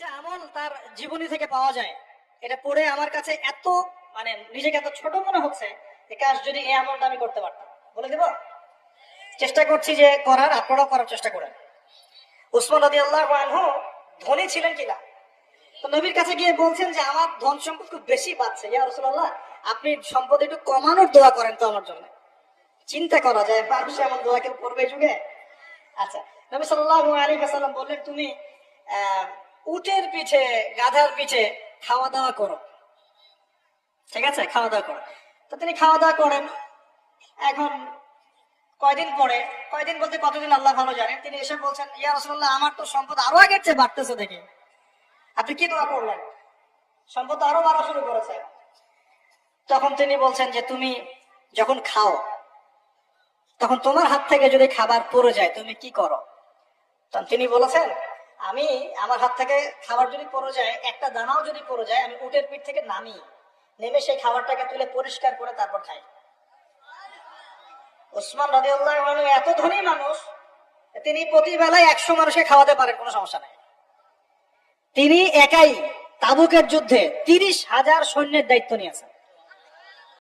একটা আমল তার জীবনী থেকে পাওয়া যায়, এটা পড়ে আমার কাছে এত নিজেকে এত ছোট মনে হচ্ছে যে কাশ যদি এই আমলটা আমি করতে পারতাম। বলে দেব, চেষ্টা করছি যে করার, আপনারাও করার চেষ্টা করেন। উসমান রাদিয়াল্লাহু আনহু ধনী ছিলেন কিনা, তো নবীর কাছে গিয়ে বলছেন যে আমার ধন সম্পদ খুব বেশি পাচ্ছে, ইয়া রাসূলুল্লাহ আপনি সম্পদ একটু কমানোর দোয়া করেন তো আমার জন্য। চিন্তা করা যায় মানুষ এমন দোয়া কেউ করবে যুগে? আচ্ছা, নবী সাল্লাল্লাহু আলাইহি ওয়াসাল্লাম বললেন তুমি উটের পিঠে, গাধার পিঠে খাওয়া দাওয়া করো, ঠিক আছে, খাওয়া দাওয়া করো। তো তিনি খাওয়া দাওয়া করেন। এখন কয়দিন পরে, কয়দিন বলতে কতদিন আল্লাহ ভালো জানেন, তিনি এসে বলছেন ইয়া রাসূলুল্লাহ আমার তো সম্পদ আরো আগের চেয়ে বাড়তেছে দেখি, আপনি কি দোয়া করলেন? সম্পদ আরো বাড়া শুরু করেছে। তখন তিনি বলছেন যে তুমি যখন খাও তখন তোমার হাত থেকে যদি খাবার পড়ে যায় তুমি কি করো? তখন তিনি বলেছেন আমি, আমার হাত থেকে খাবার যদি পড়ে যায়, একটা দানাও যদি পড়ে যায়, আমি উটের পিঠ থেকে নামি, নেমে সেই খাবারটাকে তুলে পরিষ্কার করে তারপর খাই। উসমান রাদিয়াল্লাহু আনহু এত ধনী মানুষ, তিনি প্রতি বেলায় 100 মানুষকে খাওয়াতে পারেন, কোনো সমস্যা নাই। তিনি একাই তাবুকের যুদ্ধে 30,000 সৈন্যের দায়িত্ব নিয়েছেন।